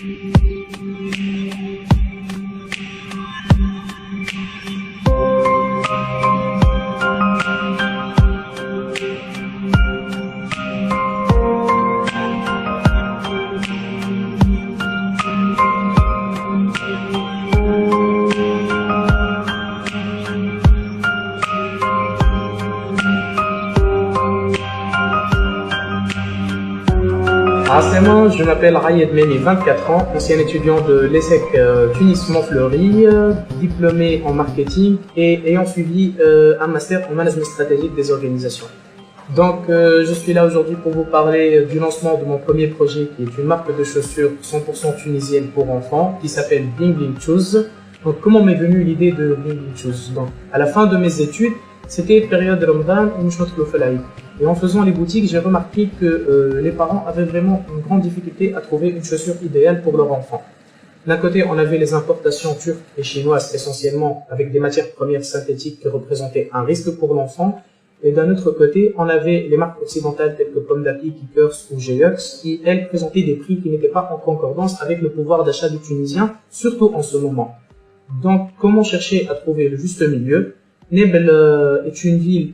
Moi, je m'appelle Rayed Meni, 24 ans, ancien étudiant de l'ESSEC Tunis Montfleury, diplômé en marketing et ayant suivi un master en management stratégique des organisations. Donc, je suis là aujourd'hui pour vous parler du lancement de mon premier projet qui est une marque de chaussures 100% tunisienne pour enfants qui s'appelle Bling Bling Shoes. Donc, comment m'est venue l'idée de Bling Bling Shoes? Donc, à la fin de mes études, c'était période de Ramadan où je me trouve au Et en faisant les boutiques, j'ai remarqué que les parents avaient vraiment une grande difficulté à trouver une chaussure idéale pour leur enfant. D'un côté, on avait les importations turques et chinoises essentiellement avec des matières premières synthétiques qui représentaient un risque pour l'enfant. Et d'un autre côté, on avait les marques occidentales telles que Pomme d'Api, Kickers ou Geox qui, elles, présentaient des prix qui n'étaient pas en concordance avec le pouvoir d'achat du Tunisien, surtout en ce moment. Donc, comment chercher à trouver le juste milieu? Nebel est une ville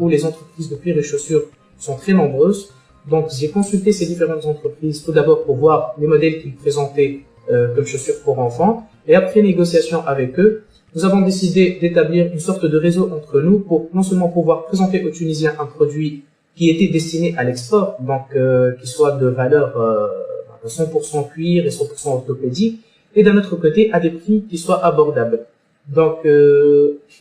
où les entreprises de cuir et chaussures sont très nombreuses. Donc, j'ai consulté ces différentes entreprises tout d'abord pour voir les modèles qu'ils présentaient comme chaussures pour enfants. Et après négociation avec eux, nous avons décidé d'établir une sorte de réseau entre nous pour non seulement pouvoir présenter aux Tunisiens un produit qui était destiné à l'export, donc qui soit de valeur 100% cuir et 100% orthopédique, et d'un autre côté à des prix qui soient abordables. Donc,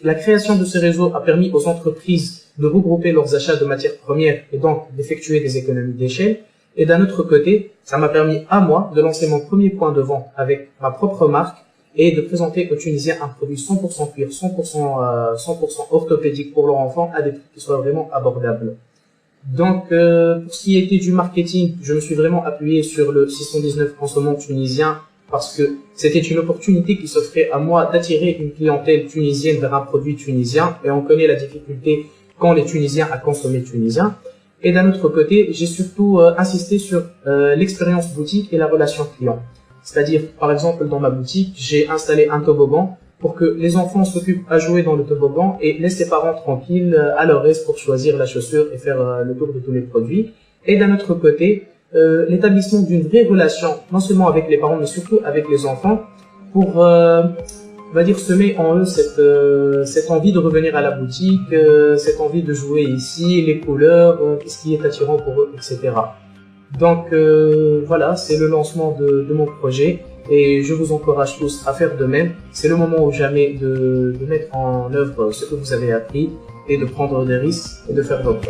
la création de ce réseau a permis aux entreprises de regrouper leurs achats de matières premières et donc d'effectuer des économies d'échelle. Et d'un autre côté, ça m'a permis à moi de lancer mon premier point de vente avec ma propre marque et de présenter aux Tunisiens un produit 100% cuir, 100% orthopédique pour leurs enfants à des prix qui soient vraiment abordables. Donc, pour ce qui était du marketing, je me suis vraiment appuyé sur le 619 consommant tunisien parce que c'était une opportunité qui s'offrait à moi d'attirer une clientèle tunisienne vers un produit tunisien et on connaît la difficulté qu'ont les Tunisiens à consommer tunisien. Et d'un autre côté, j'ai surtout insisté sur l'expérience boutique et la relation client. C'est-à-dire, par exemple, dans ma boutique, j'ai installé un toboggan pour que les enfants s'occupent à jouer dans le toboggan et laissent les parents tranquilles à leur aise pour choisir la chaussure et faire le tour de tous les produits. Et d'un autre côté, l'établissement d'une vraie relation, non seulement avec les parents, mais surtout avec les enfants, pour, on va dire, semer en eux cette envie de revenir à la boutique, cette envie de jouer ici, les couleurs, qu'est-ce qui est attirant pour eux, etc. Donc, voilà, c'est le lancement de mon projet et je vous encourage tous à faire de même. C'est le moment ou jamais de mettre en œuvre ce que vous avez appris et de prendre des risques et de faire votre.